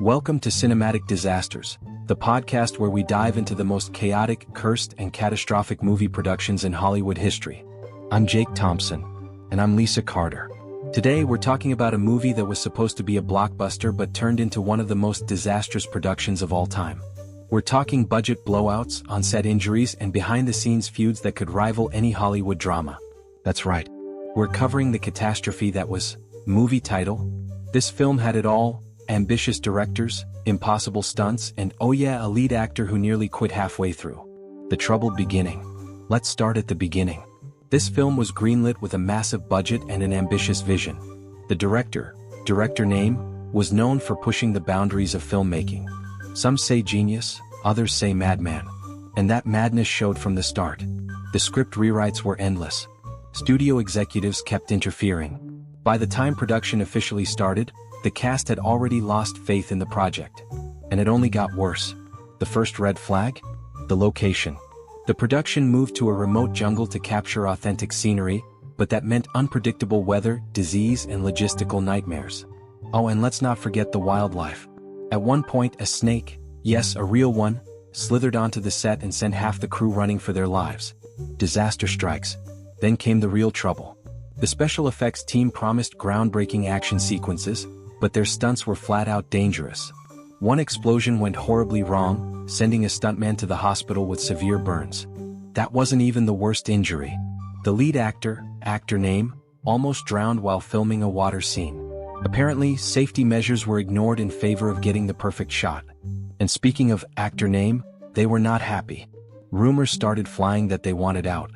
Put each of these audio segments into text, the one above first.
Welcome to Cinematic Disasters, the podcast where we dive into the most chaotic, cursed, and catastrophic movie productions in Hollywood history. I'm Jake Thompson. And I'm Lisa Carter. Today we're talking about a movie that was supposed to be a blockbuster but turned into one of the most disastrous productions of all time. We're talking budget blowouts, on-set injuries, and behind-the-scenes feuds that could rival any Hollywood drama. That's right. We're covering the catastrophe that was movie title. This film had it all: ambitious directors, impossible stunts, and oh yeah, a lead actor who nearly quit halfway through. The troubled beginning. Let's start at the beginning. This film was greenlit with a massive budget and an ambitious vision. The director name, was known for pushing the boundaries of filmmaking. Some say genius, others say madman. And that madness showed from the start. The script rewrites were endless. Studio executives kept interfering. By the time production officially started, the cast had already lost faith in the project. And it only got worse. The first red flag? The location. The production moved to a remote jungle to capture authentic scenery, but that meant unpredictable weather, disease, and logistical nightmares. Oh, and let's not forget the wildlife. At one point, a snake, yes, a real one, slithered onto the set and sent half the crew running for their lives. Disaster strikes. Then came the real trouble. The special effects team promised groundbreaking action sequences, but their stunts were flat-out dangerous. One explosion went horribly wrong, sending a stuntman to the hospital with severe burns. That wasn't even the worst injury. The lead actor name, almost drowned while filming a water scene. Apparently, safety measures were ignored in favor of getting the perfect shot. And speaking of actor name, they were not happy. Rumors started flying that they wanted out.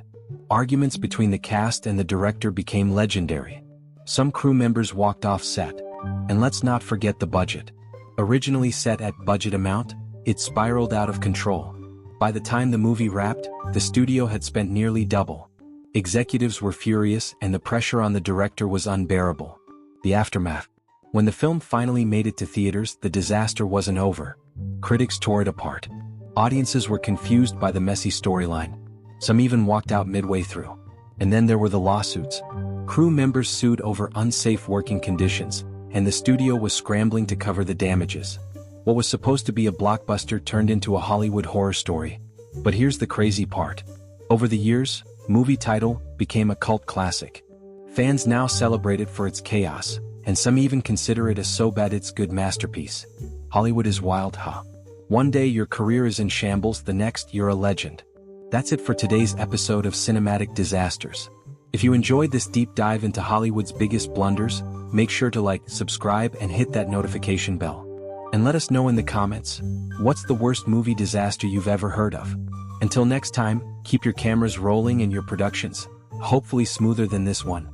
Arguments between the cast and the director became legendary. Some crew members walked off set. And let's not forget the budget. Originally set at budget amount, it spiraled out of control. By the time the movie wrapped, the studio had spent nearly double. Executives were furious and the pressure on the director was unbearable. The aftermath. When the film finally made it to theaters, the disaster wasn't over. Critics tore it apart. Audiences were confused by the messy storyline. Some even walked out midway through. And then there were the lawsuits. Crew members sued over unsafe working conditions, and the studio was scrambling to cover the damages. What was supposed to be a blockbuster turned into a Hollywood horror story. But here's the crazy part. Over the years, movie title became a cult classic. Fans now celebrate it for its chaos, and some even consider it a so bad it's good masterpiece. Hollywood is wild, huh? One day your career is in shambles, the next you're a legend. That's it for today's episode of Cinematic Disasters. If you enjoyed this deep dive into Hollywood's biggest blunders, make sure to like, subscribe, and hit that notification bell. And let us know in the comments, what's the worst movie disaster you've ever heard of? Until next time, keep your cameras rolling and your productions, hopefully smoother than this one.